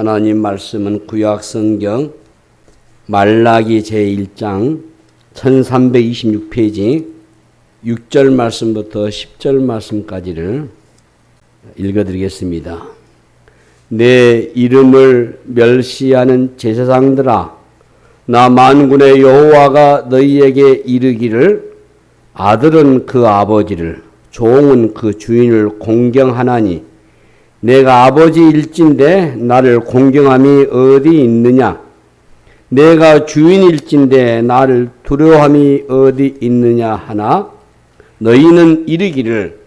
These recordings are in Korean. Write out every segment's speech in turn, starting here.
하나님 말씀은 구약성경 말라기 제1장 1326페이지 6절 말씀부터 10절 말씀까지를 읽어드리겠습니다. 내 이름을 멸시하는 제사장들아, 나 만군의 여호와가 너희에게 이르기를 아들은 그 아버지를 종은 그 주인을 공경하나니 내가 아버지일진데 나를 공경함이 어디 있느냐? 내가 주인일진데 나를 두려워함이 어디 있느냐 하나 너희는 이르기를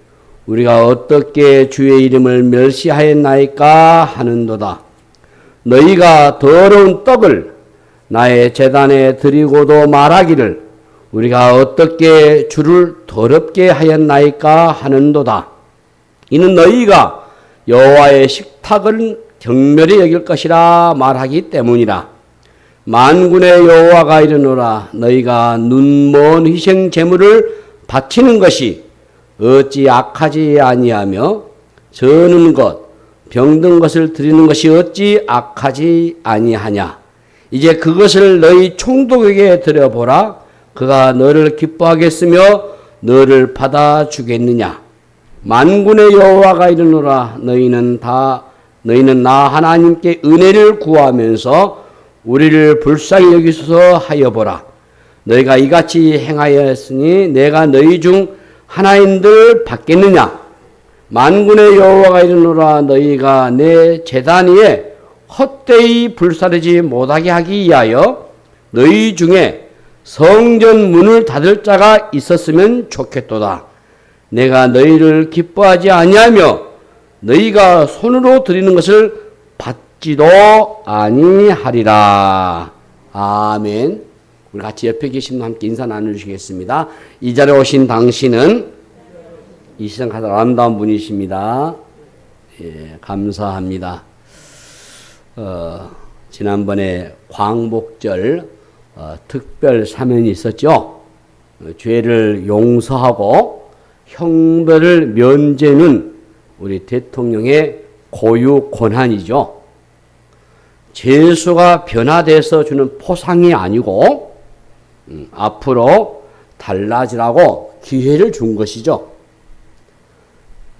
우리가 어떻게 주의 이름을 멸시하였나이까 하는도다. 너희가 더러운 떡을 나의 제단에 드리고도 말하기를 우리가 어떻게 주를 더럽게 하였나이까 하는도다. 이는 너희가 여호와의 식탁을 경멸히 여길 것이라 말하기 때문이라. 만군의 여호와가 이르노라. 너희가 눈먼 희생 제물을 바치는 것이 어찌 악하지 아니하며 저는 것 병든 것을 드리는 것이 어찌 악하지 아니하냐. 이제 그것을 너희 총독에게 드려보라. 그가 너를 기뻐하겠으며 너를 받아주겠느냐. 만군의 여호와가 이르노라. 너희는 나 하나님께 은혜를 구하면서 우리를 불쌍히 여기소서 하여 보라. 너희가 이같이 행하였으니 내가 너희 중 하나인들 받겠느냐. 만군의 여호와가 이르노라. 너희가 내 제단 위에 헛되이 불사르지 못하게 하기 위하여 너희 중에 성전 문을 닫을 자가 있었으면 좋겠도다. 내가 너희를 기뻐하지 아니하며 너희가 손으로 드리는 것을 받지도 아니하리라. 아멘. 우리 같이 옆에 계신 분 함께 인사 나누시겠습니다. 이 자리에 오신 당신은 이 세상 가장 아름다운 분이십니다. 예, 감사합니다. 지난번에 광복절 특별 사면이 있었죠. 죄를 용서하고 형벌을 면제는 우리 대통령의 고유 권한이죠. 죄수가 변화돼서 주는 포상이 아니고 앞으로 달라지라고 기회를 준 것이죠.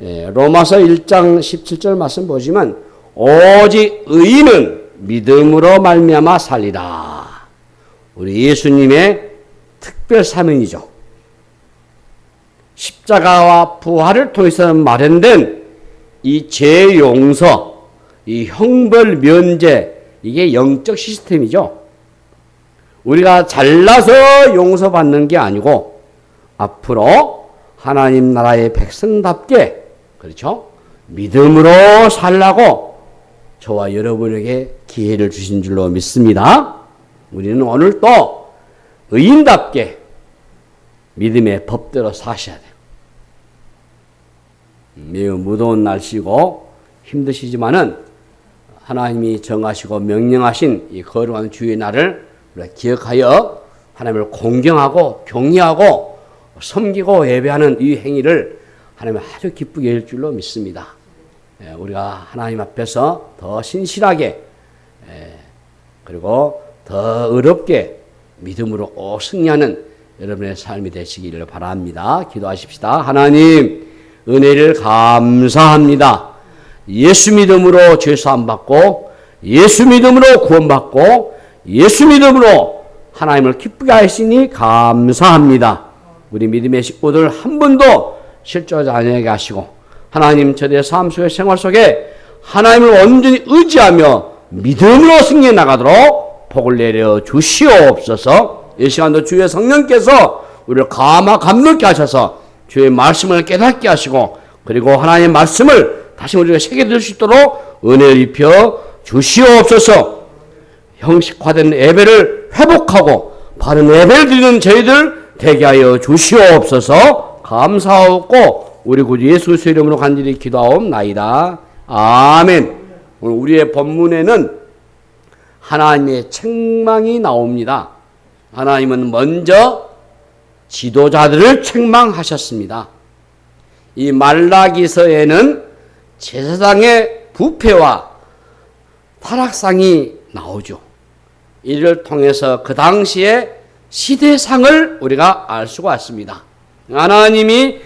예, 로마서 1장 17절 말씀 보시면 오직 의인은 믿음으로 말미암아 살리라. 우리 예수님의 특별 사명이죠. 십자가와 부활을 통해서 마련된 이 죄 용서, 이 형벌 면제, 이게 영적 시스템이죠. 우리가 잘나서 용서받는 게 아니고 앞으로 하나님 나라의 백성답게, 그렇죠? 믿음으로 살라고 저와 여러분에게 기회를 주신 줄로 믿습니다. 우리는 오늘 또 의인답게 믿음의 법대로 사셔야 돼요. 매우 무더운 날씨고 힘드시지만은 하나님이 정하시고 명령하신 이 거룩한 주의 날을 우리가 기억하여 하나님을 공경하고 경외하고 섬기고 예배하는 이 행위를 하나님이 아주 기쁘게 할 줄로 믿습니다. 우리가 하나님 앞에서 더 신실하게 그리고 더 의롭게 믿음으로 승리하는 여러분의 삶이 되시기를 바랍니다. 기도하십시다. 하나님, 은혜를 감사합니다. 예수 믿음으로 죄사함 받고 예수 믿음으로 구원받고 예수 믿음으로 하나님을 기쁘게 하시니 감사합니다. 우리 믿음의 식구들 한 분도 실족하지 않게 하시고 하나님 저들의 삶 속의 생활 속에 하나님을 온전히 의지하며 믿음으로 승리해 나가도록 복을 내려 주시옵소서. 이 시간도 주의 성령께서 우리를 감격케 하셔서 주의 말씀을 깨닫게 하시고 그리고 하나님의 말씀을 다시 우리가 새겨들 수 있도록 은혜를 입혀 주시옵소서. 형식화된 예배를 회복하고 바른 예배를 드리는 저희들 되게 하여 주시옵소서. 감사하고 우리 구주 예수 그리스도의 이름으로 간절히 기도하옵나이다. 아멘. 오늘 우리의 본문에는 하나님의 책망이 나옵니다. 하나님은 먼저 지도자들을 책망하셨습니다. 이 말라기서에는 제사장의 부패와 타락상이 나오죠. 이를 통해서 그 당시에 시대상을 우리가 알 수가 있습니다. 하나님이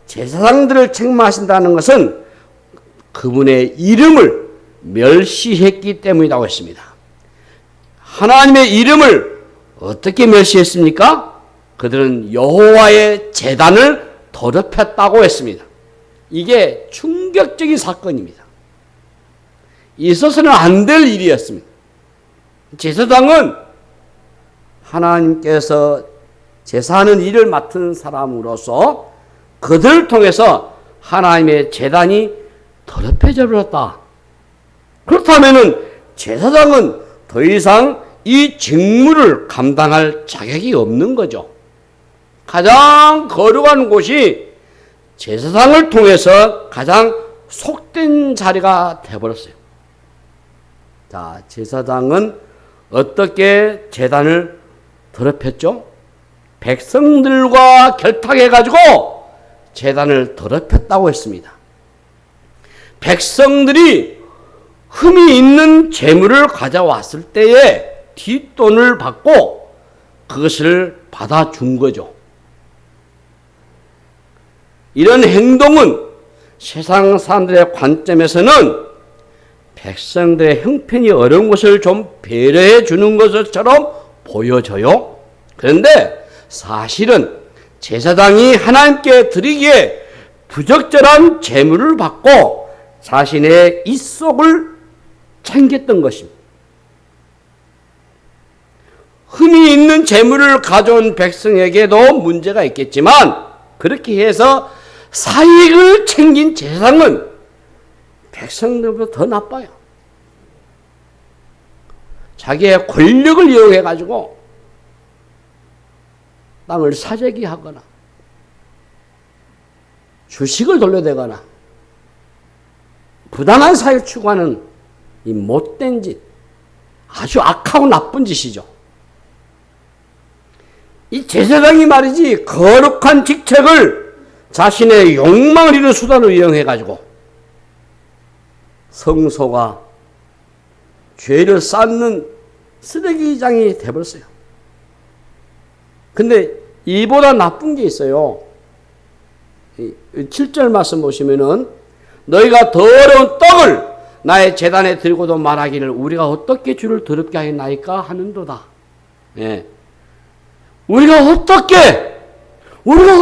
제사장들을 책망하신다는 것은 그분의 이름을 멸시했기 때문이라고 했습니다. 하나님의 이름을 어떻게 멸시했습니까? 그들은 여호와의 제단을 더럽혔다고 했습니다. 이게 충격적인 사건입니다. 있어서는 안 될 일이었습니다. 제사장은 하나님께서 제사하는 일을 맡은 사람으로서 그들을 통해서 하나님의 제단이 더럽혀져 버렸다. 그렇다면 제사장은 더 이상 이 직무를 감당할 자격이 없는 거죠. 가장 거룩한 곳이 제사장을 통해서 가장 속된 자리가 되어버렸어요. 자, 제사장은 어떻게 제단을 더럽혔죠? 백성들과 결탁해가지고 제단을 더럽혔다고 했습니다. 백성들이 흠이 있는 재물을 가져왔을 때에 뒷돈을 받고 그것을 받아준 거죠. 이런 행동은 세상 사람들의 관점에서는 백성들의 형편이 어려운 것을 좀 배려해 주는 것처럼 보여져요. 그런데 사실은 제사장이 하나님께 드리기에 부적절한 제물을 받고 자신의 입속을 챙겼던 것입니다. 흠이 있는 제물을 가져온 백성에게도 문제가 있겠지만 그렇게 해서 사익을 챙긴 제사장은 백성들보다 더 나빠요. 자기의 권력을 이용해 가지고 땅을 사재기 하거나 주식을 돌려대거나 부당한 사익을 추구하는 이 못된 짓, 아주 악하고 나쁜 짓이죠. 이 제사장이 말이지 거룩한 직책을 자신의 욕망을 이루는 수단으로 이용해 가지고 성소가 죄를 쌓는 쓰레기장이 되어버렸어요. 근데 이보다 나쁜 게 있어요. 7절 말씀 보시면은 너희가 더러운 떡을 나의 제단에 들고도 말하기를 우리가 어떻게 주를 더럽게 하였나이까 하는도다. 예. 우리가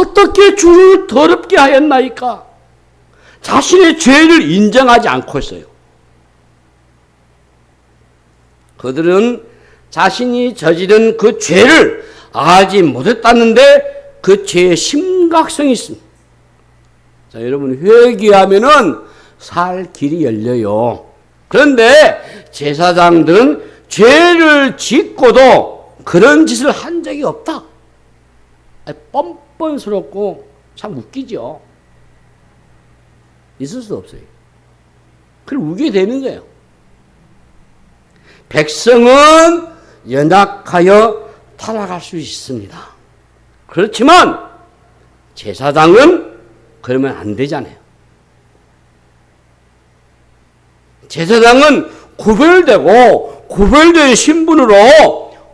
어떻게 주를 더럽게 하였나이까? 자신의 죄를 인정하지 않고 있어요. 그들은 자신이 저지른 그 죄를 알지 못했다는데 그 죄의 심각성이 있습니다. 자, 여러분 회개하면은 살 길이 열려요. 그런데 제사장들은 죄를 짓고도 그런 짓을 한 적이 없다. 뻔뻔스럽고 참 웃기죠. 있을 수 없어요. 그럼 우게 되는 거예요. 백성은 연약하여 타락할 수 있습니다. 그렇지만 제사장은 그러면 안 되잖아요. 제사장은 구별된 신분으로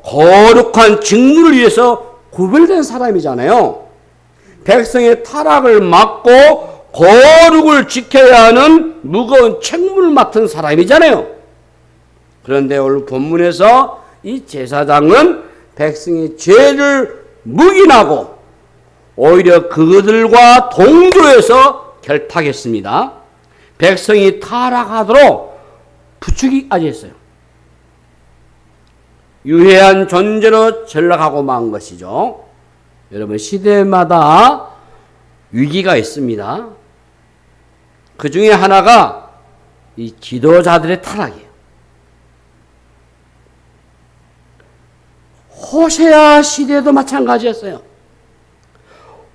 거룩한 직무를 위해서 구별된 사람이잖아요. 백성의 타락을 막고 거룩을 지켜야 하는 무거운 책무를 맡은 사람이잖아요. 그런데 오늘 본문에서 이 제사장은 백성의 죄를 묵인하고 오히려 그들과 동조해서 결탁했습니다. 백성이 타락하도록 부추기까지 했어요. 유해한 존재로 전락하고 만 것이죠. 여러분 시대마다 위기가 있습니다. 그 중에 하나가 이 지도자들의 타락이에요. 호세아 시대도 마찬가지였어요.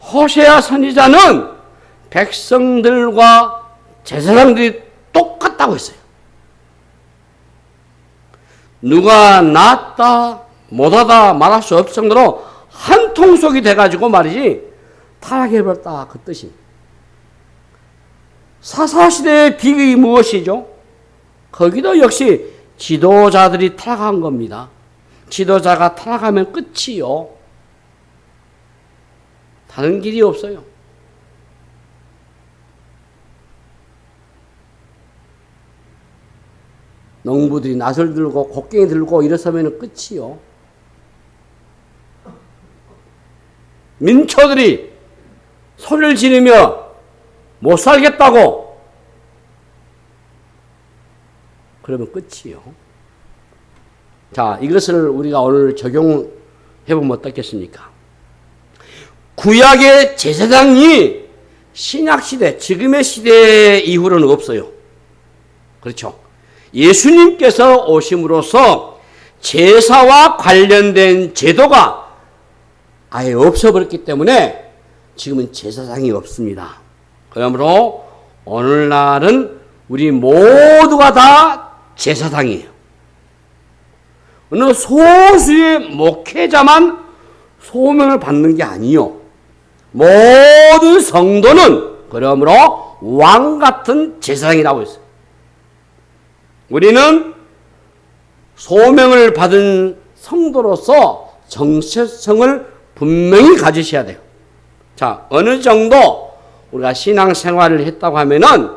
호세아 선지자는 백성들과 제사장들이 똑같다고 했어요. 누가 낫다 못하다 말할 수 없을 정도로 한 통속이 돼가지고 말이지 타락해버렸다 그 뜻입니다. 사사시대의 비극이 무엇이죠? 거기도 역시 지도자들이 타락한 겁니다. 지도자가 타락하면 끝이요. 다른 길이 없어요. 농부들이 낫을 들고 곡괭이 들고 일어서면 끝이요. 민초들이 소리를 지르며 못 살겠다고 그러면 끝이요. 자, 이것을 우리가 오늘 적용해보면 어떻겠습니까? 구약의 제사장이 신약시대, 지금의 시대 이후로는 없어요. 그렇죠? 예수님께서 오심으로써 제사와 관련된 제도가 아예 없어버렸기 때문에 지금은 제사장이 없습니다. 그러므로 오늘날은 우리 모두가 다 제사장이에요. 어느 소수의 목회자만 소명을 받는 게 아니요. 모든 성도는 그러므로 왕 같은 제사장이라고 했어요. 우리는 소명을 받은 성도로서 정체성을 분명히 가지셔야 돼요. 자, 어느 정도 우리가 신앙생활을 했다고 하면은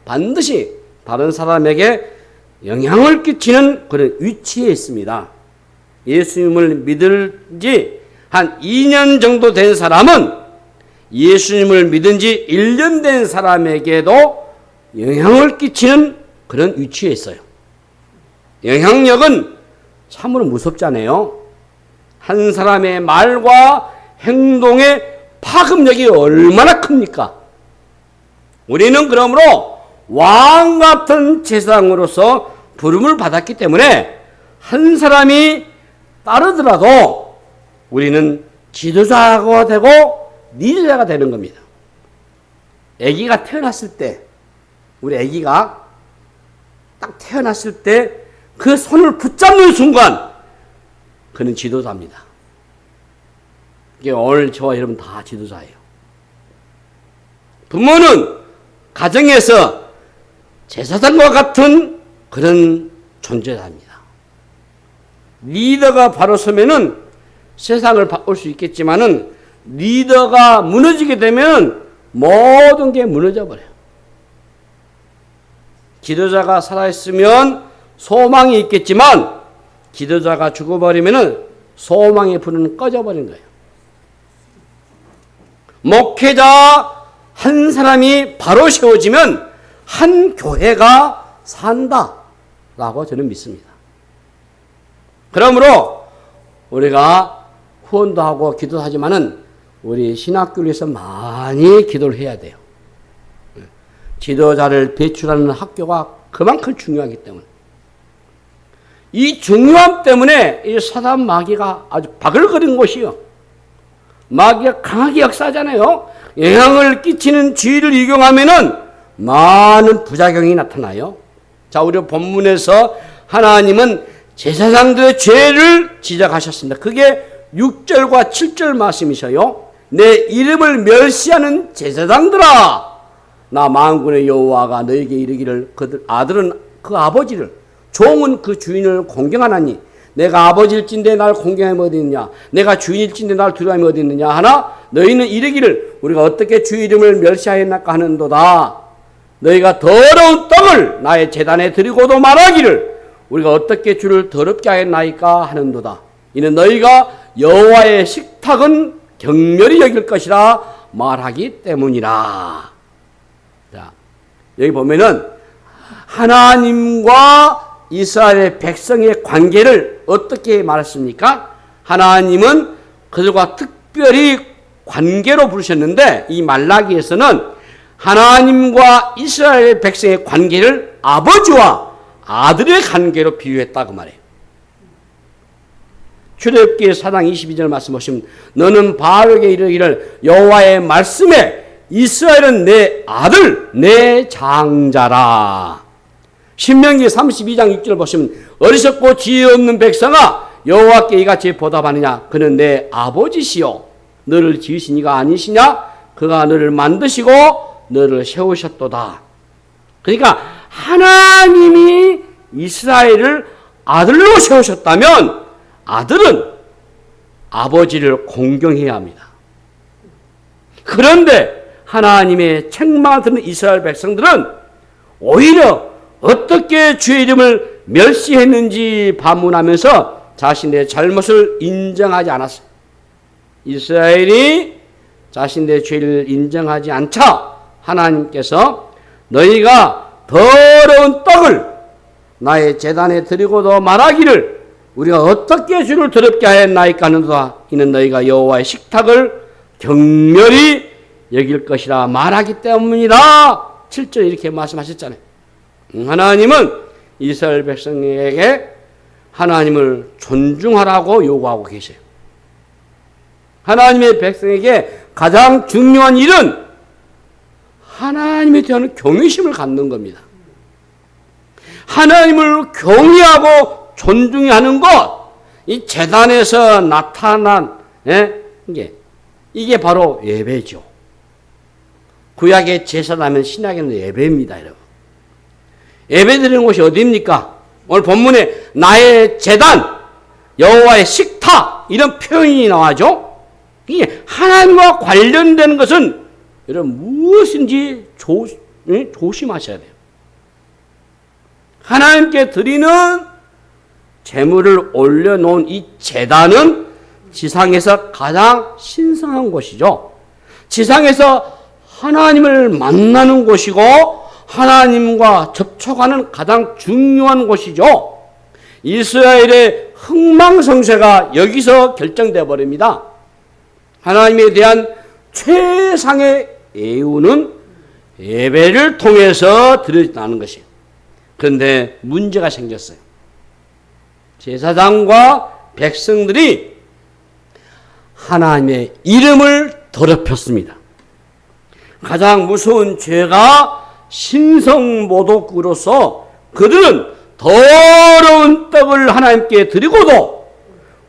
반드시 다른 사람에게 영향을 끼치는 그런 위치에 있습니다. 예수님을 믿은 지 한 2년 정도 된 사람은 예수님을 믿은 지 1년 된 사람에게도 영향을 끼치는 그런 위치에 있어요. 영향력은 참으로 무섭잖아요. 한 사람의 말과 행동의 파급력이 얼마나 큽니까? 우리는 그러므로 왕 같은 제사장으로서 부름을 받았기 때문에 한 사람이 따르더라도 우리는 지도자가 되고 리더자가 되는 겁니다. 아기가 태어났을 때, 우리 아기가 딱 태어났을 때 그 손을 붙잡는 순간 그는 지도자입니다. 이게 오늘 저와 여러분 다 지도자예요. 부모는 가정에서 제사장과 같은 그런 존재입니다. 리더가 바로 서면은 세상을 바꿀 수 있겠지만은 리더가 무너지게 되면 모든 게 무너져 버려요. 지도자가 살아있으면 소망이 있겠지만 지도자가 죽어버리면은 소망의 불은 꺼져버린 거예요. 목회자 한 사람이 바로 세워지면 한 교회가 산다라고 저는 믿습니다. 그러므로 우리가 후원도 하고 기도도 하지만은 우리 신학교에서 많이 기도를 해야 돼요. 지도자를 배출하는 학교가 그만큼 중요하기 때문에. 이 중요함 때문에 이 사단 마귀가 아주 바글거린 곳이요. 마귀가 강하게 역사하잖아요. 영향을 끼치는 지위를 이용하면은 많은 부작용이 나타나요. 자, 우리 본문에서 하나님은 제사장들의 죄를 지적하셨습니다. 그게 6절과 7절 말씀이셔요. 내 이름을 멸시하는 제사장들아, 나 만군의 여호와가 너에게 이르기를 그들 아들은 그 아버지를 종은 그 주인을 공경하나니 내가 아버지일진데 날 공경함이 어디 있느냐, 내가 주인일진데 날 두려움이 어디 있느냐 하나 너희는 이르기를 우리가 어떻게 주 이름을 멸시하였나까 하는도다. 너희가 더러운 떡을 나의 제단에 드리고도 말하기를 우리가 어떻게 주를 더럽게 하였나이까 하는도다. 이는 너희가 여호와의 식탁은 경멸히 여길 것이라 말하기 때문이라. 자, 여기 보면은 하나님과 이스라엘의 백성의 관계를 어떻게 말했습니까? 하나님은 그들과 특별히 관계로 부르셨는데 이 말라기에서는 하나님과 이스라엘 백성의 관계를 아버지와 아들의 관계로 비유했다 그 말이에요. 출애굽기 4장 22절 말씀 보시면 너는 바알에게 이르기를 여호와의 말씀에 이스라엘은 내 아들 내 장자라. 신명기 32장 6절 보시면 어리석고 지혜 없는 백성아 여호와께 이같이 보답하느냐 그는 내 아버지시요 너를 지으신 이가 아니시냐 그가 너를 만드시고 너를 세우셨도다. 그러니까 하나님이 이스라엘을 아들로 세우셨다면 아들은 아버지를 공경해야 합니다. 그런데 하나님의 책망을 듣는 이스라엘 백성들은 오히려 어떻게 주의 이름을 멸시했는지 반문하면서 자신의 잘못을 인정하지 않았어요. 이스라엘이 자신의 죄를 인정하지 않자 하나님께서 너희가 더러운 떡을 나의 제단에 드리고도 말하기를 우리가 어떻게 주를 더럽게 하였나이까 하는도다. 이는 너희가 여호와의 식탁을 경멸히 여길 것이라 말하기 때문이다. 7절 이렇게 말씀하셨잖아요. 하나님은 이스라엘 백성에게 하나님을 존중하라고 요구하고 계세요. 하나님의 백성에게 가장 중요한 일은 하나님에 대한 경외심을 갖는 겁니다. 하나님을 경외하고 존중하는 것, 이 제단에서 나타난 이게 바로 예배죠. 구약의 제사라면 신약에는 예배입니다, 여러분. 예배 드리는 곳이 어디입니까? 오늘 본문에 나의 제단, 여호와의 식탁 이런 표현이 나와죠. 이게 하나님과 관련된 것은 여러분 무엇인지 조심하셔야 돼요. 하나님께 드리는 제물을 올려놓은 이 제단은 지상에서 가장 신성한 곳이죠. 지상에서 하나님을 만나는 곳이고 하나님과 접촉하는 가장 중요한 곳이죠. 이스라엘의 흥망성쇠가 여기서 결정되어 버립니다. 하나님에 대한 최상의 예우는 예배를 통해서 드러나는 것이에요. 그런데 문제가 생겼어요. 제사장과 백성들이 하나님의 이름을 더럽혔습니다. 가장 무서운 죄가 신성모독으로서 그들은 더러운 떡을 하나님께 드리고도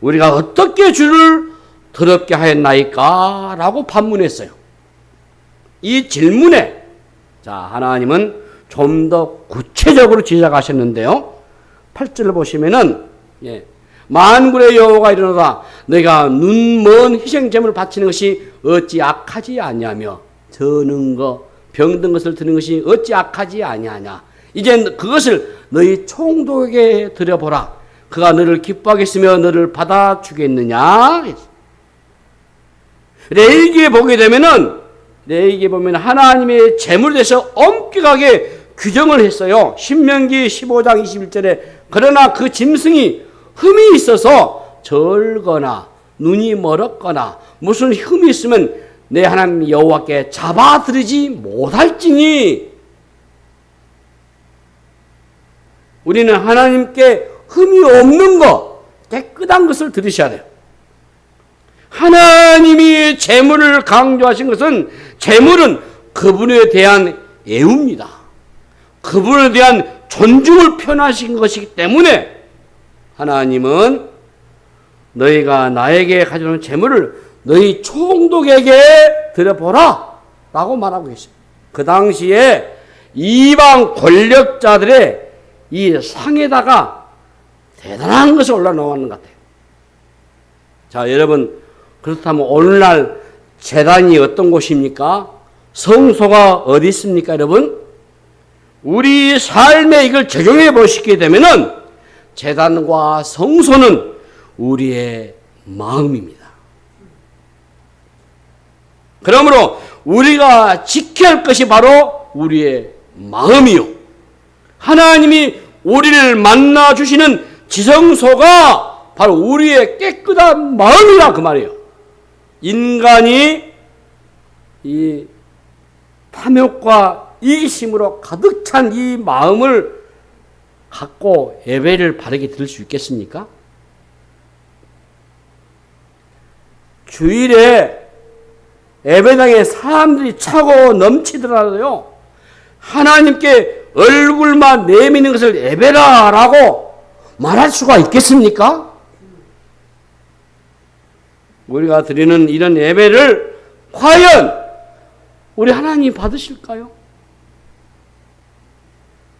우리가 어떻게 주를 더럽게 하였나이까? 라고 반문했어요. 이 질문에 하나님은 좀 더 구체적으로 지적하셨는데요. 8절을 보시면은 만군의 여호와가 이르노라 너희가 눈먼 희생제물을 바치는 것이 어찌 악하지 아니하며 저는 것 병든 것을 드는 것이 어찌 악하지 아니하냐. 이제 그것을 너희 총독에게 드려보라. 그가 너를 기뻐하겠으며 너를 받아주겠느냐. 레위기에 보게 되면은 레위기에 보면 하나님의 제물에 대해서 엄격하게 규정을 했어요. 신명기 15장 21절에 그러나 그 짐승이 흠이 있어서 절거나 눈이 멀었거나 무슨 흠이 있으면 내 하나님 여호와께 잡아들이지 못할지니 우리는 하나님께 흠이 없는 것, 깨끗한 것을 드리셔야 돼요. 하나님이 제물을 강조하신 것은 제물은 그분에 대한 예우입니다. 그분에 대한 존중을 표현하신 것이기 때문에 하나님은 너희가 나에게 가져오는 제물을 너희 총독에게 드려보라 라고 말하고 계십니다. 그 당시에 이방 권력자들의 이 상에다가 대단한 것이 올라놓았는 것 같아요. 자, 여러분 그렇다면 오늘날 제단이 어떤 곳입니까? 성소가 어디 있습니까, 여러분? 우리 삶에 이걸 적용해 보시게 되면은 제단과 성소는 우리의 마음입니다. 그러므로 우리가 지켜야 할 것이 바로 우리의 마음이요. 하나님이 우리를 만나 주시는 지성소가 바로 우리의 깨끗한 마음이라 그 말이에요. 인간이 이 탐욕과 이기심으로 가득 찬 이 마음을 갖고 예배를 바르게 드릴 수 있겠습니까? 주일에 예배당에 사람들이 차고 넘치더라도요, 하나님께 얼굴만 내미는 것을 예배라라고 말할 수가 있겠습니까? 우리가 드리는 이런 예배를 과연 우리 하나님 받으실까요?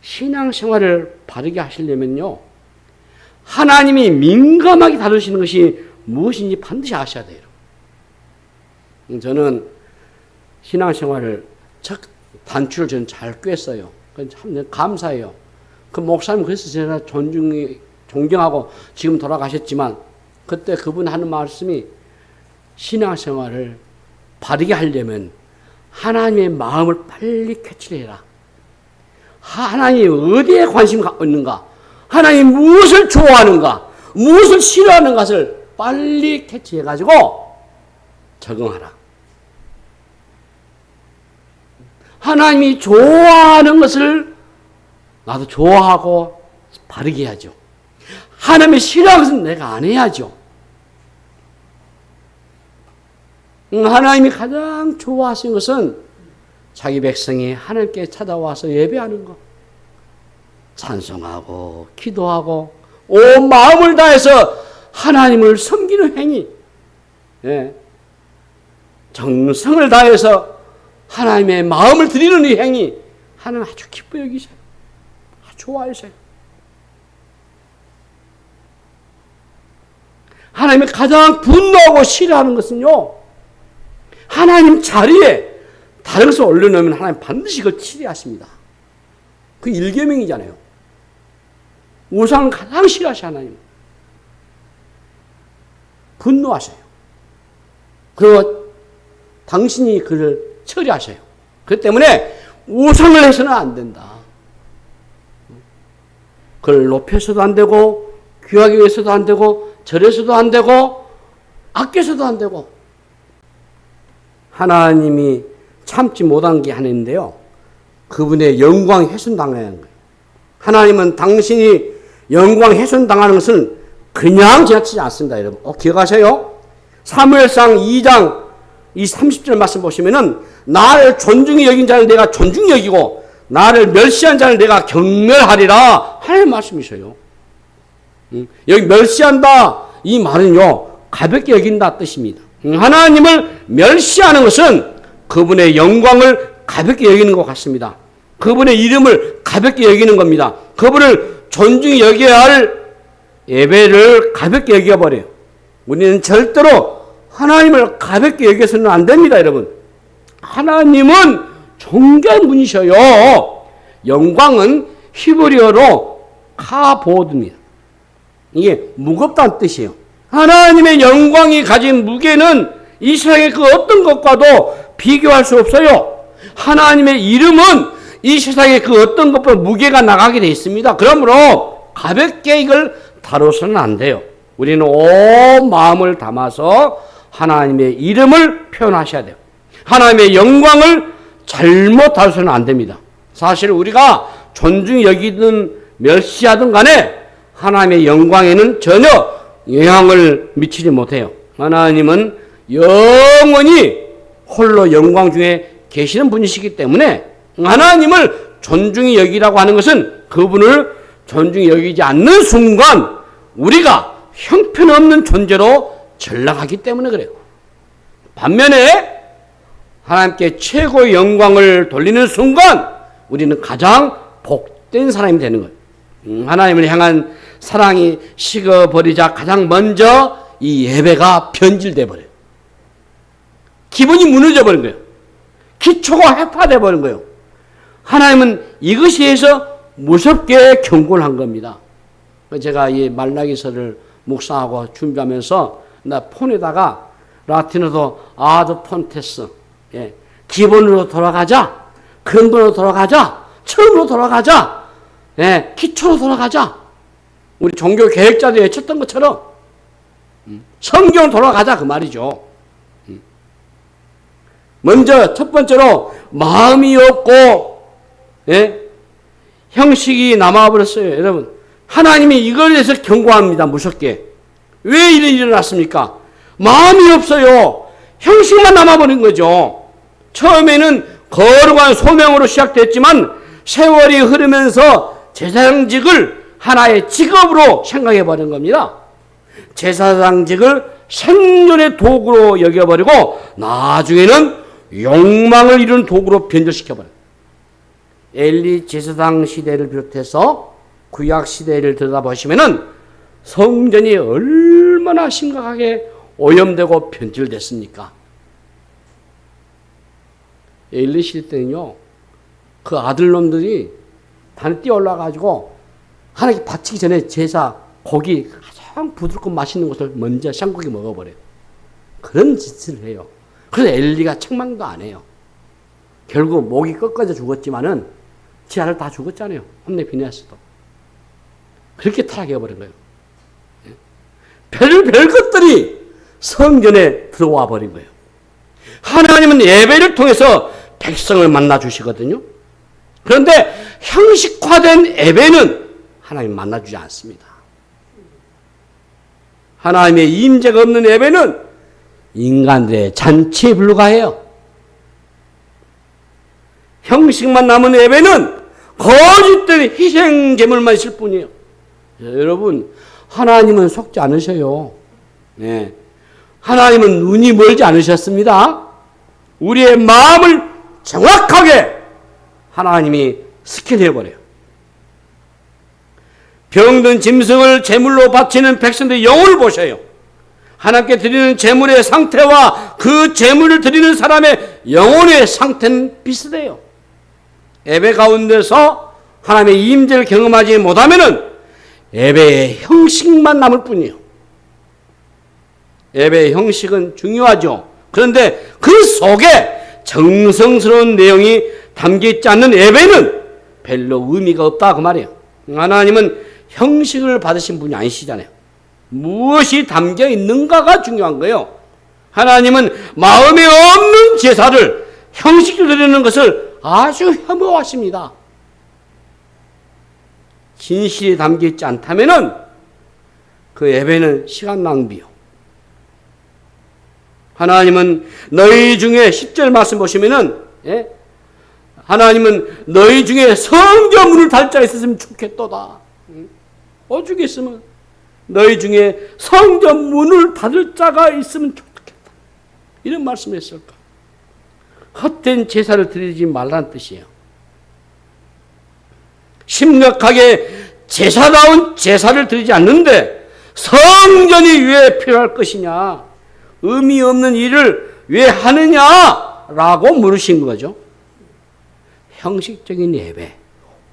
신앙생활을 바르게 하시려면요, 하나님이 민감하게 다루시는 것이 무엇인지 반드시 아셔야 돼요. 저는 신앙생활을 단추를 저는 잘 꿰었어요. 참 감사해요. 그 목사님 그래서 제가 존경하고 지금 돌아가셨지만 그때 그분 하는 말씀이 신앙생활을 바르게 하려면 하나님의 마음을 빨리 캐치를 해라. 하나님이 어디에 관심이 있는가? 하나님이 무엇을 좋아하는가? 무엇을 싫어하는 것을 빨리 캐치해가지고 적응하라. 하나님이 좋아하는 것을 나도 좋아하고 바르게 해야죠. 하나님이 싫어하는 것은 내가 안 해야죠. 하나님이 가장 좋아하시는 것은 자기 백성이 하나님께 찾아와서 예배하는 것, 찬송하고 기도하고 온 마음을 다해서 하나님을 섬기는 행위, 정성을 다해서 하나님의 마음을 드리는 이 행위, 하나님 아주 기뻐 여기세요. 아주 좋아하세요. 하나님이 가장 분노하고 싫어하는 것은요, 하나님 자리에 다른 것을 올려놓으면 하나님 반드시 그걸 치리하십니다. 그 일계명이잖아요. 우상을 가장 싫어하시는 하나님. 분노하세요. 그리고 당신이 그를 처리하세요. 그렇기 때문에 우상을 해서는 안 된다. 그걸 높여서도 안 되고, 귀하게 해서도 안 되고, 절해서도 안 되고, 아껴서도 안 되고. 하나님이 참지 못한 게 하나인데요, 그분의 영광 훼손당하는 거예요. 하나님은 당신이 영광 훼손당하는 것은 그냥 지나치지 않습니다. 여러분 기억하세요? 사무엘상 2장 이 30절 말씀 보시면은 나를 존중히 여긴 자를 내가 존중히 여기고 나를 멸시한 자를 내가 경멸하리라 하나님 말씀이셔요. 여기 멸시한다 이 말은요, 가볍게 여긴다 뜻입니다. 하나님을 멸시하는 것은 그분의 영광을 가볍게 여기는 것 같습니다. 그분의 이름을 가볍게 여기는 겁니다. 그분을 존중히 여겨야 할 예배를 가볍게 여겨버려요. 우리는 절대로 하나님을 가볍게 여겨서는 안 됩니다, 여러분. 하나님은 존귀한 분이셔요. 영광은 히브리어로 카보드입니다. 이게 무겁다는 뜻이에요. 하나님의 영광이 가진 무게는 이 세상의 그 어떤 것과도 비교할 수 없어요. 하나님의 이름은 이 세상의 그 어떤 것보다 무게가 나가게 되어 있습니다. 그러므로 가볍게 이걸 다뤄서는 안 돼요. 우리는 온 마음을 담아서 하나님의 이름을 표현하셔야 돼요. 하나님의 영광을 잘못 다뤄서는 안 됩니다. 사실 우리가 존중히 여기든 멸시하든 간에 하나님의 영광에는 전혀 영향을 미치지 못해요. 하나님은 영원히 홀로 영광 중에 계시는 분이시기 때문에 하나님을 존중히 여기라고 하는 것은 그분을 존중히 여기지 않는 순간 우리가 형편없는 존재로 전락하기 때문에 그래요. 반면에 하나님께 최고의 영광을 돌리는 순간 우리는 가장 복된 사람이 되는 거예요. 하나님을 향한 사랑이 식어버리자 가장 먼저 이 예배가 변질돼 버려요. 기분이 무너져 버린 거예요. 기초가 해파돼 버린 거예요. 하나님은 이것에 의해서 무섭게 경고를 한 겁니다. 제가 이 말라기서를 묵상하고 준비하면서 나 폰에다가 라틴어도 아드 폰테스, 기본으로 돌아가자, 근본으로 돌아가자, 처음으로 돌아가자, 기초로 돌아가자. 우리 종교 계획자들이 외쳤던 것처럼 성경으로 돌아가자 그 말이죠. 먼저 첫 번째로 마음이 없고 형식이 남아버렸어요. 여러분 하나님이 이걸 위해서 경고합니다. 무섭게. 왜 이런 일이 일어났습니까? 마음이 없어요. 형식만 남아버린 거죠. 처음에는 거룩한 소명으로 시작됐지만 세월이 흐르면서 제사장직을 하나의 직업으로 생각해버린 겁니다. 제사장직을 생존의 도구로 여겨버리고 나중에는 욕망을 이루는 도구로 변절시켜버려요. 엘리 제사장 시대를 비롯해서 구약 시대를 들여다보시면은 성전이 얼마나 심각하게 오염되고 변질됐습니까? 엘리 시대 때는요, 그 아들놈들이 단에 뛰어 올라가지고 하나님께 바치기 전에 제사 고기 가장 부드럽고 맛있는 것을 먼저 샹고기 먹어버려요. 그런 짓을 해요. 그래서 엘리가 책망도 안 해요. 결국 목이 꺾어져 죽었지만은 지 아들 다 죽었잖아요. 홈내 비네아스도. 그렇게 타락해버린 거예요. 별 것들이 성전에 들어와 버린 거예요. 하나님은 예배를 통해서 백성을 만나 주시거든요. 그런데 형식화된 예배는 하나님 만나주지 않습니다. 하나님의 임재가 없는 예배는 인간들의 잔치에 불과해요. 형식만 남은 예배는 거짓된 희생 제물만 있을 뿐이에요. 여러분, 하나님은 속지 않으셔요. 네. 하나님은 눈이 멀지 않으셨습니다. 우리의 마음을 정확하게 하나님이 스캔해버려요. 병든 짐승을 제물로 바치는 백성들의 영혼을 보셔요. 하나님께 드리는 제물의 상태와 그 제물을 드리는 사람의 영혼의 상태는 비슷해요. 예배 가운데서 하나님의 임재를 경험하지 못하면은 예배의 형식만 남을 뿐이에요. 예배의 형식은 중요하죠. 그런데 그 속에 정성스러운 내용이 담겨있지 않는 예배는 별로 의미가 없다 그 말이에요. 하나님은 형식을 받으신 분이 아니시잖아요. 무엇이 담겨 있는가가 중요한 거예요. 하나님은 마음에 없는 제사를 형식으로 드리는 것을 아주 혐오하십니다. 진실이 담겨 있지 않다면은 그 예배는 시간 낭비요. 하나님은 너희 중에 10절 말씀 보시면은, 예? 하나님은 너희 중에 성전 문을 닫을 자가 있었으면 좋겠도다. 오죽 있으면 너희 중에 성전 문을 닫을 자가 있으면 좋겠다. 이런 말씀을 했을까? 헛된 제사를 드리지 말라는 뜻이에요. 심각하게 제사다운 제사를 드리지 않는데 성전이 왜 필요할 것이냐? 의미 없는 일을 왜 하느냐라고 물으신 거죠. 형식적인 예배,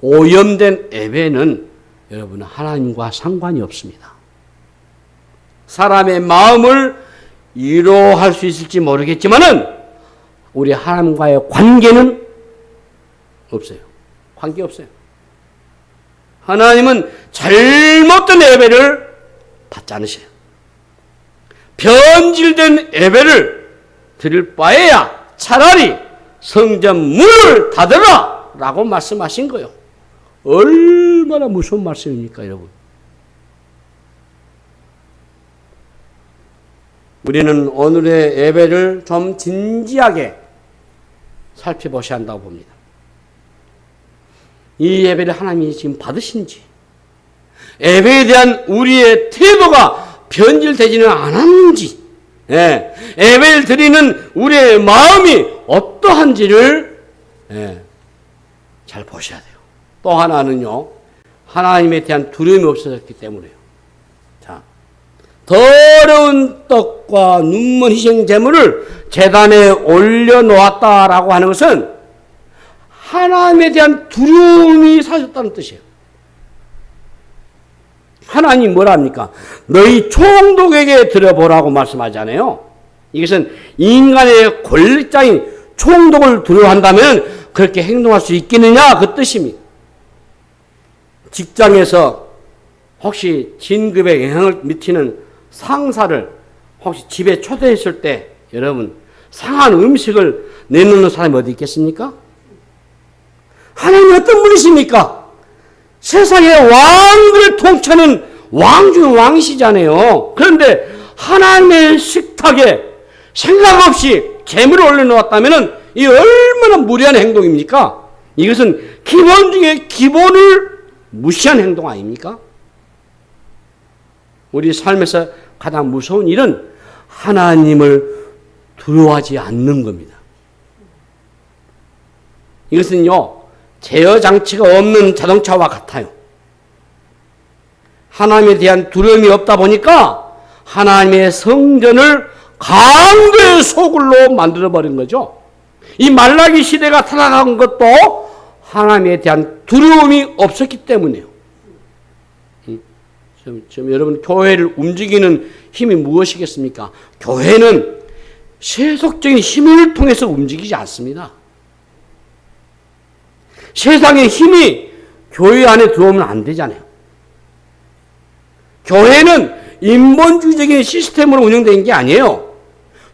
오염된 예배는 여러분 하나님과 상관이 없습니다. 사람의 마음을 위로할 수 있을지 모르겠지만은 우리 하나님과의 관계는 없어요. 관계 없어요. 하나님은 잘못된 예배를 받지 않으셔요. 변질된 예배를 드릴 바에야 차라리 성전 문을 닫으라 라고 말씀하신 거예요. 얼마나 무서운 말씀입니까, 여러분? 우리는 오늘의 예배를 좀 진지하게 살펴보셔야 한다고 봅니다. 이 예배를 하나님이 지금 받으신지, 예배에 대한 우리의 태도가 변질되지는 않았는지, 예배를 드리는 우리의 마음이 어떠한지를 잘 보셔야 돼요. 또 하나는요, 하나님에 대한 두려움이 없어졌기 때문에요. 자, 더러운 떡과 눈먼 희생 제물을 제단에 올려놓았다라고 하는 것은 하나님에 대한 두려움이 사라졌다는 뜻이에요. 하나님 뭐라 합니까? 너희 총독에게 들어보라고 말씀하잖아요. 이것은 인간의 권력자인 총독을 두려워한다면 그렇게 행동할 수 있겠느냐 그 뜻입니다. 직장에서 혹시 진급에 영향을 미치는 상사를 혹시 집에 초대했을 때 여러분 상한 음식을 내놓는 사람이 어디 있겠습니까? 하나님이 어떤 분이십니까? 세상의 왕들을 통치하는 왕 중 왕이시잖아요. 그런데 하나님의 식탁에 생각 없이 재물을 올려놓았다면 이 얼마나 무리한 행동입니까? 이것은 기본 중에 기본을 무시한 행동 아닙니까? 우리 삶에서 가장 무서운 일은 하나님을 두려워하지 않는 겁니다. 이것은요, 제어 장치가 없는 자동차와 같아요. 하나님에 대한 두려움이 없다 보니까 하나님의 성전을 강도의 소굴로 만들어버린 거죠. 이 말라기 시대가 타락한 것도 하나님에 대한 두려움이 없었기 때문이에요. 지금 여러분, 교회를 움직이는 힘이 무엇이겠습니까? 교회는 세속적인 힘을 통해서 움직이지 않습니다. 세상의 힘이 교회 안에 들어오면 안 되잖아요. 교회는 인본주의적인 시스템으로 운영되는 게 아니에요.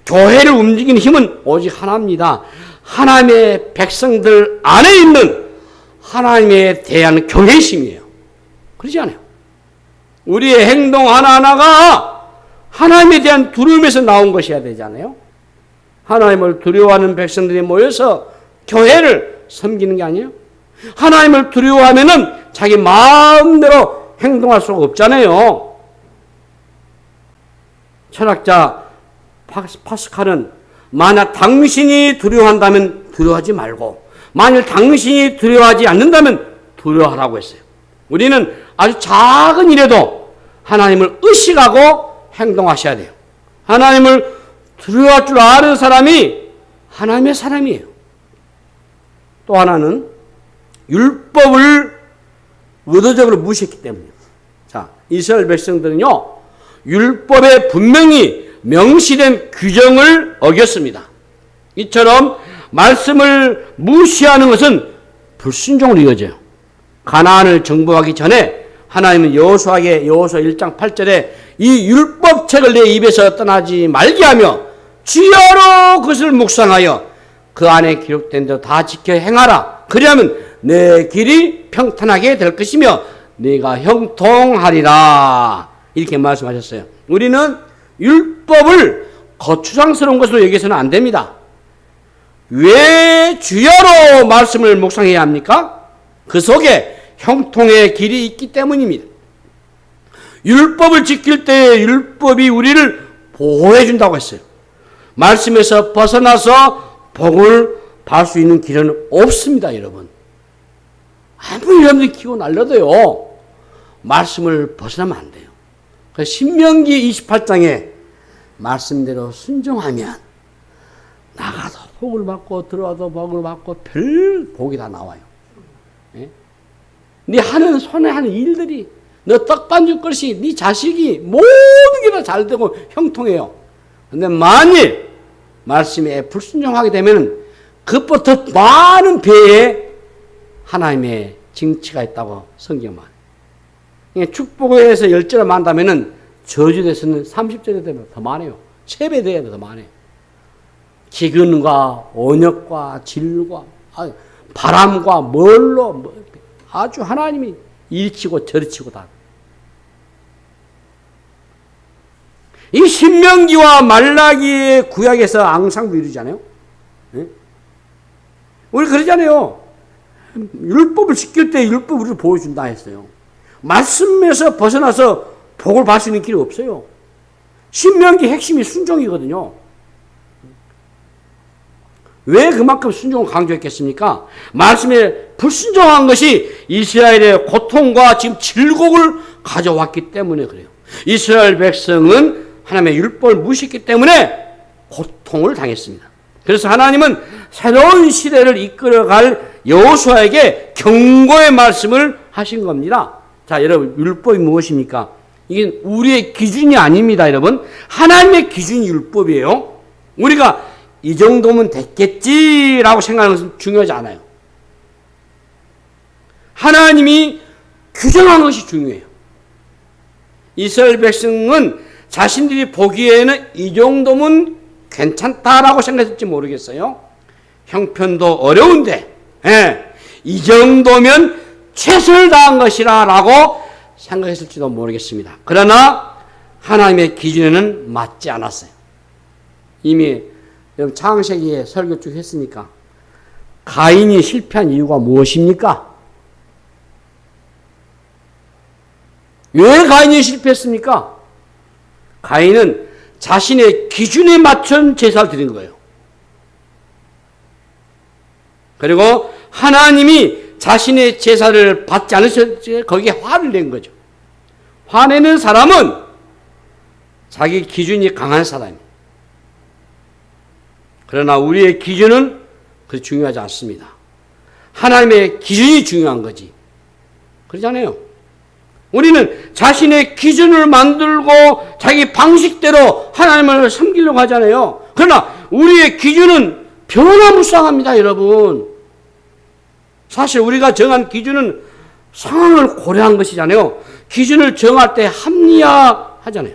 교회를 움직이는 힘은 오직 하나입니다. 하나님의 백성들 안에 있는 하나님에 대한 경외심이에요. 그러지 않아요. 우리의 행동 하나하나가 하나님에 대한 두려움에서 나온 것이어야 되잖아요. 하나님을 두려워하는 백성들이 모여서 교회를 섬기는 게 아니에요. 하나님을 두려워하면은 자기 마음대로 행동할 수가 없잖아요. 철학자 파스칼은 만약 당신이 두려워한다면 두려워하지 말고, 만일 당신이 두려워하지 않는다면 두려워하라고 했어요. 우리는 아주 작은 일에도 하나님을 의식하고 행동하셔야 돼요. 하나님을 두려워할 줄 아는 사람이 하나님의 사람이에요. 또 하나는 율법을 의도적으로 무시했기 때문이에요. 자, 이스라엘 백성들은요, 율법에 분명히 명시된 규정을 어겼습니다. 이처럼 말씀을 무시하는 것은 불순종으로 이어져요. 가나안을 정복하기 전에 하나님은 여호수아에게 여호수아 1장 8절에 이 율법책을 내 입에서 떠나지 말게 하며 주야로 그것을 묵상하여 그 안에 기록된 대로 다 지켜 행하라. 그리하면 내 길이 평탄하게 될 것이며 네가 형통하리라. 이렇게 말씀하셨어요. 우리는 율법을 거추장스러운 것으로 여기서는 안 됩니다. 왜 주야로 말씀을 묵상해야 합니까? 그 속에 형통의 길이 있기 때문입니다. 율법을 지킬 때 율법이 우리를 보호해 준다고 했어요. 말씀에서 벗어나서 복을 받을 수 있는 길은 없습니다, 여러분. 아무리 여러분들이 키고 날려도요, 말씀을 벗어나면 안 돼요. 그래서 신명기 28장에 말씀대로 순종하면 나가도 복을 받고 들어와도 복을 받고 별 복이 다 나와요. 예? 네 하는 손에 하는 일들이, 너 떡반죽 것이 네 자식이 모든 게 다 잘 되고 형통해요. 근데 만일 말씀에 불순종하게 되면 그것보다 더 많은 배에 하나님의 징치가 있다고 성경 말해요. 축복에서 10절을 만다면은 저주에서는 30절에 되면 더 많아요. 3배 돼야 더 많아요. 기근과 언역과 질과 바람과 멀로 아주 하나님이 이리치고 저리치고 다. 이 신명기와 말라기의 구약에서 앙상도 이루잖아요. 네? 우리 그러잖아요. 율법을 지킬 때 율법 우리를 보여준다 했어요. 말씀에서 벗어나서 복을 받을 수 있는 길이 없어요. 신명기 핵심이 순종이거든요. 왜 그만큼 순종을 강조했겠습니까? 말씀에 불순종한 것이 이스라엘의 고통과 지금 질곡을 가져왔기 때문에 그래요. 이스라엘 백성은 하나님의 율법을 무시했기 때문에 고통을 당했습니다. 그래서 하나님은 새로운 시대를 이끌어갈 여호수아에게 경고의 말씀을 하신 겁니다. 자, 여러분, 율법이 무엇입니까? 이게 우리의 기준이 아닙니다, 여러분. 하나님의 기준이 율법이에요. 우리가 이 정도면 됐겠지라고 생각하는 것은 중요하지 않아요. 하나님이 규정한 것이 중요해요. 이스라엘 백성은 자신들이 보기에는 이 정도면 괜찮다라고 생각했을지 모르겠어요. 형편도 어려운데, 이 정도면 최선을 다한 것이라고 생각했을지도 모르겠습니다. 그러나 하나님의 기준에는 맞지 않았어요. 이미 창세기에 설교 쭉 했으니까 가인이 실패한 이유가 무엇입니까? 왜 가인이 실패했습니까? 가인은 자신의 기준에 맞춘 제사를 드린 거예요. 그리고 하나님이 자신의 제사를 받지 않으셨지 거기에 화를 낸 거죠. 화내는 사람은 자기 기준이 강한 사람입니다. 그러나 우리의 기준은 그렇게 중요하지 않습니다. 하나님의 기준이 중요한 거지. 그러잖아요. 우리는 자신의 기준을 만들고 자기 방식대로 하나님을 섬기려고 하잖아요. 그러나 우리의 기준은 변화무쌍합니다, 여러분. 사실 우리가 정한 기준은 상황을 고려한 것이잖아요. 기준을 정할 때 합리화하잖아요.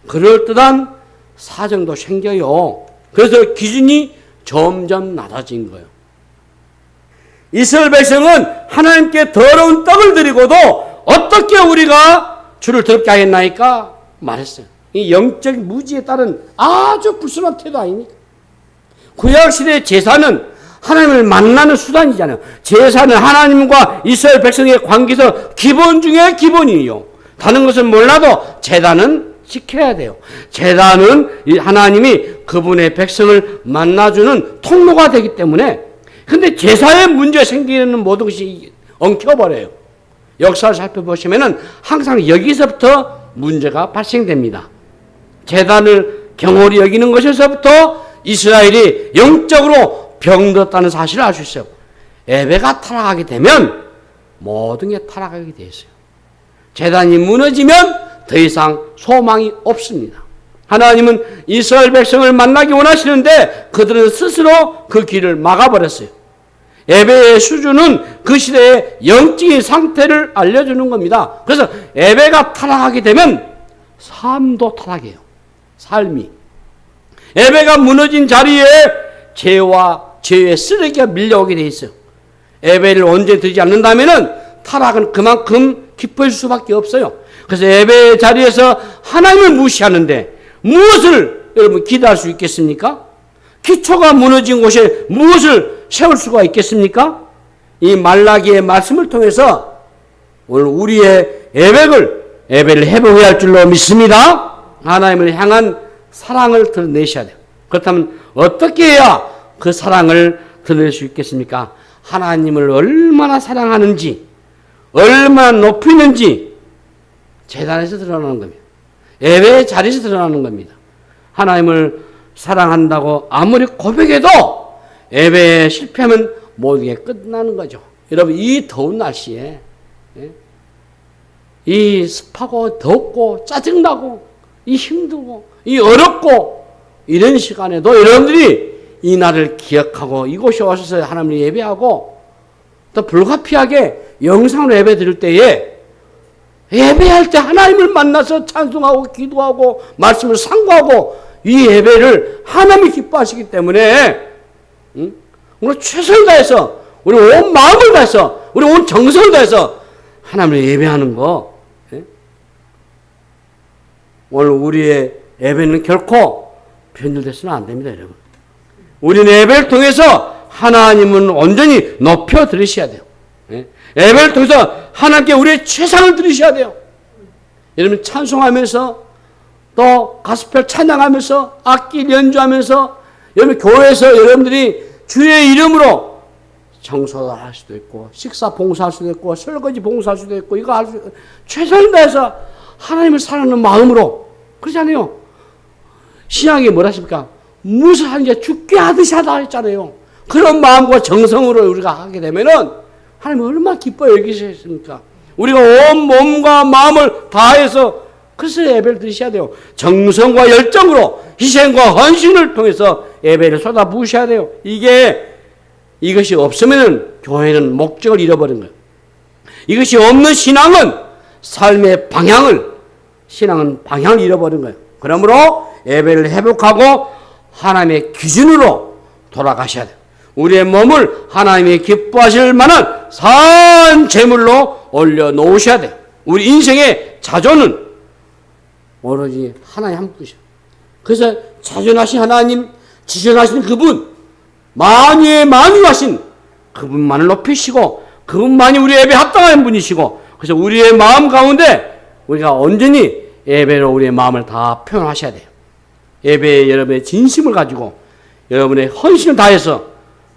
그럴듯한 사정도 생겨요. 그래서 기준이 점점 낮아진 거예요. 이스라엘 백성은 하나님께 더러운 떡을 드리고도 어떻게 우리가 주를 더럽게 하겠나이까 말했어요. 이 영적 무지에 따른 아주 불순한 태도 아닙니까? 구약시대의 제사는 하나님을 만나는 수단이잖아요. 제사는 하나님과 이스라엘 백성의 관계에서 기본 중에 기본이에요. 다른 것은 몰라도 제단은 지켜야 돼요. 제단은 하나님이 그분의 백성을 만나주는 통로가 되기 때문에, 근데 제사에 문제 생기는 모든 것이 엉켜버려요. 역사를 살펴보시면은 항상 여기서부터 문제가 발생됩니다. 제단을 경홀히 여기는 것에서부터 이스라엘이 영적으로 병들었다는 사실을 알 수 있어요. 예배가 타락하게 되면 모든 게 타락하게 되어 있어요. 제단이 무너지면 더 이상 소망이 없습니다. 하나님은 이스라엘 백성을 만나기 원하시는데 그들은 스스로 그 길을 막아버렸어요. 예배의 수준은 그 시대의 영적인 상태를 알려주는 겁니다. 그래서 예배가 타락하게 되면 삶도 타락해요. 삶이. 예배가 무너진 자리에 죄와 죄의 쓰레기가 밀려오게 돼 있어요. 예배를 언제 드리지 않는다면은 타락은 그만큼 깊어질 수밖에 없어요. 그래서 예배의 자리에서 하나님을 무시하는데 무엇을 여러분 기대할 수 있겠습니까? 기초가 무너진 곳에 무엇을 세울 수가 있겠습니까? 이 말라기의 말씀을 통해서 오늘 우리의 예배를 회복해야 할 줄로 믿습니다. 하나님을 향한 사랑을 드러내셔야 돼요. 그렇다면 어떻게 해야 그 사랑을 드러낼 수 있겠습니까? 하나님을 얼마나 사랑하는지, 얼마나 높이는지 제단에서 드러나는 겁니다. 예배의 자리에서 드러나는 겁니다. 하나님을 사랑한다고 아무리 고백해도 예배에 실패하면 모든 게 끝나는 거죠. 여러분, 이 더운 날씨에 이 습하고 덥고 짜증나고 이 힘들고 이 어렵고 이런 시간에도 여러분들이 이 날을 기억하고 이곳에 오셔서 하나님을 예배하고 또 불가피하게 영상으로 예배 드릴 때에 예배할 때 하나님을 만나서 찬송하고 기도하고 말씀을 상고하고 이 예배를 하나님이 기뻐하시기 때문에 우리 최선을 다해서 우리 온 마음을 다해서 우리 온 정성을 다해서 하나님을 예배하는 거. 오늘 우리의 예배는 결코 변질돼서는 안 됩니다, 여러분. 우리는 예배를 통해서 하나님은 온전히 높여 들으셔야 돼요. 예배를 통해서 하나님께 우리의 최상을 들으셔야 돼요. 여러분, 찬송하면서 또 가스펠 찬양하면서 악기 연주하면서 여러분 교회에서 여러분들이 주의 이름으로 청소를 할 수도 있고 식사 봉사할 수도 있고 설거지 봉사할 수도 있고 이거 할 수 최선을 다해서 하나님을 사랑하는 마음으로 그러잖아요. 신앙이 뭐라 하십니까? 무엇을 하는지 죽게 하듯이 하다 했잖아요. 그런 마음과 정성으로 우리가 하게 되면은 하나님 얼마나 기뻐 여기셨습니까? 우리가 온 몸과 마음을 다해서 그래서 예배를 드리셔야 돼요. 정성과 열정으로 희생과 헌신을 통해서 예배를 쏟아부으셔야 돼요. 이것이 없으면 교회는 목적을 잃어버린 거예요. 이것이 없는 신앙은 신앙은 방향을 잃어버린 거예요. 그러므로 예배를 회복하고 하나님의 기준으로 돌아가셔야 돼요. 우리의 몸을 하나님이 기뻐하실 만한 산 제물로 올려놓으셔야 돼요. 우리 인생의 자존은 오로지 하나님 한 분이셔. 그래서 자존하신 하나님, 지존하신 그분, 만유의 만유하신 그분만을 높이시고 그분만이 우리 예배에 합당한 분이시고 그래서 우리의 마음 가운데 우리가 온전히 예배로 우리의 마음을 다 표현하셔야 돼요. 예배에 여러분의 진심을 가지고 여러분의 헌신을 다해서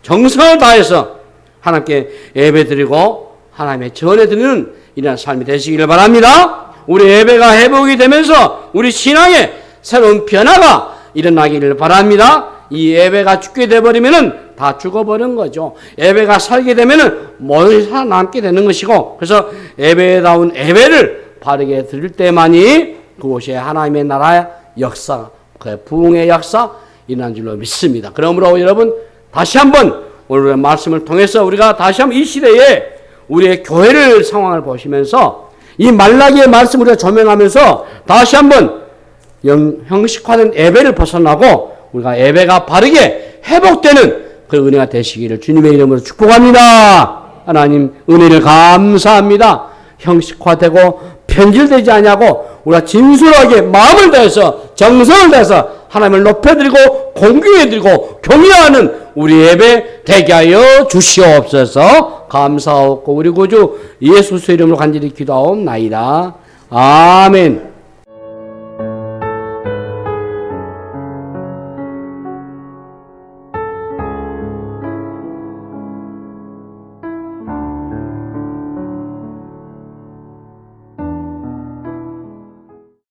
정성을 다해서 하나님께 예배드리고 하나님의 전해드리는 이런 삶이 되시기를 바랍니다. 우리 예배가 회복이 되면서 우리 신앙에 새로운 변화가 일어나기를 바랍니다. 이 예배가 죽게 되어버리면은 다 죽어버린 거죠. 예배가 살게 되면은 모든 살아남게 되는 것이고, 그래서 예배다운 예배를 바르게 드릴 때만이 그곳에 하나님의 나라의 역사, 그 부흥의 역사 일어난 줄로 믿습니다. 그러므로 여러분 다시 한번 오늘의 말씀을 통해서 우리가 다시 한번 이 시대에 우리의 교회를 상황을 보시면서 이 말라기의 말씀을 우리가 조명하면서 다시 한번 형식화된 예배를 벗어나고 우리가 예배가 바르게 회복되는 그 은혜가 되시기를 주님의 이름으로 축복합니다. 하나님 은혜를 감사합니다. 형식화되고 편질되지 아니하고 우리가 진솔하게 마음을 다해서 정성을 다해서 하나님을 높여드리고 공경해드리고 경외하는 우리 예배 되게 하여 주시옵소서. 감사하고 우리 구주 예수의 이름으로 간절히 기도하옵나이다. 아멘.